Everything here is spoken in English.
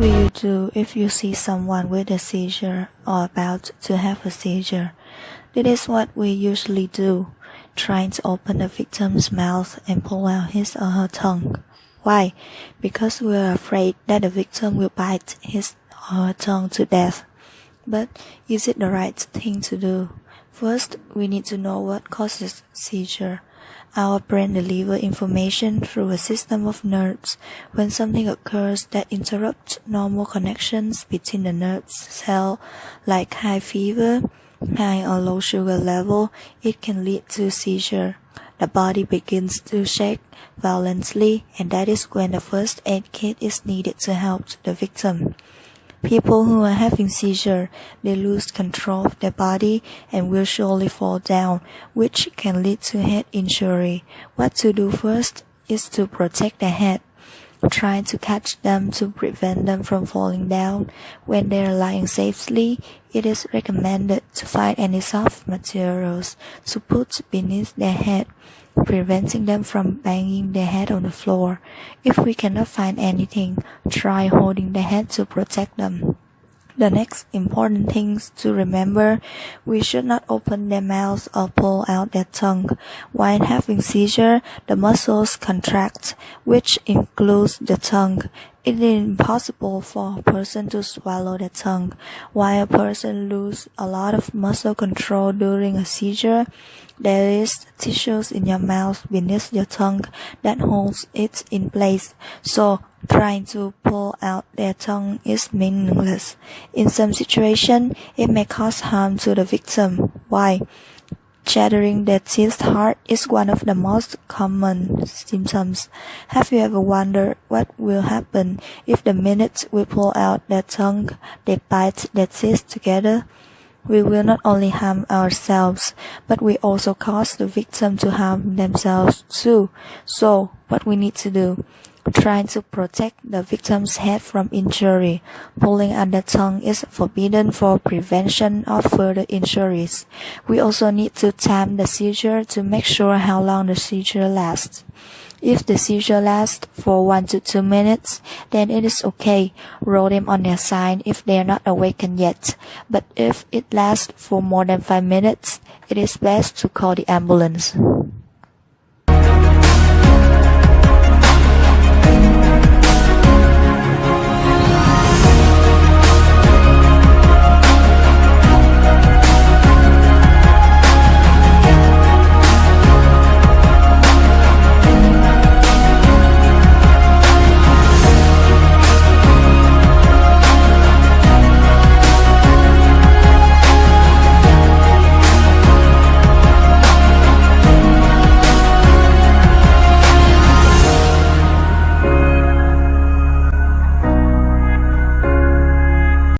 will you do if you see someone with a seizure or about to have a seizure? This is what we usually do, trying to open the victim's mouth and pull out his or her tongue. Why? Because we are afraid that the victim will bite his or her tongue to death. But is it the right thing to do? First, we need to know what causes seizure. Our brain delivers information through a system of nerves. When something occurs that interrupts normal connections between the nerve cells, like high fever, high or low sugar level, it can lead to seizure. The body begins to shake violently, and that is when the first aid kit is needed to help the victim. People who are having seizure, they lose control of their body and will surely fall down, which can lead to head injury. What to do first is to protect the head. Try to catch them to prevent them from falling down. When they are lying safely, it is recommended to find any soft materials to put beneath their head, preventing them from banging their head on the floor. If we cannot find anything, try holding the head to protect them. The next important things to remember, we should not open their mouths or pull out their tongue. While having seizure, the muscles contract, which includes the tongue. It is impossible for a person to swallow their tongue. While a person loses a lot of muscle control during a seizure, there is tissues in your mouth beneath your tongue that holds it in place, so trying to pull out their tongue is meaningless. In some situations, it may cause harm to the victim. Why? Chattering their teeth hard is one of the most common symptoms. Have you ever wondered what will happen if the minute we pull out their tongue, they bite their teeth together? We will not only harm ourselves, but we also cause the victim to harm themselves too. So, what we need to do? Trying to protect the victim's head from injury. Pulling out the tongue is forbidden for prevention of further injuries. We also need to time the seizure to make sure how long the seizure lasts. If the seizure lasts for 1 to 2 minutes, then it is okay. Roll them on their side if they are not awakened yet. But if it lasts for more than 5 minutes, it is best to call the ambulance.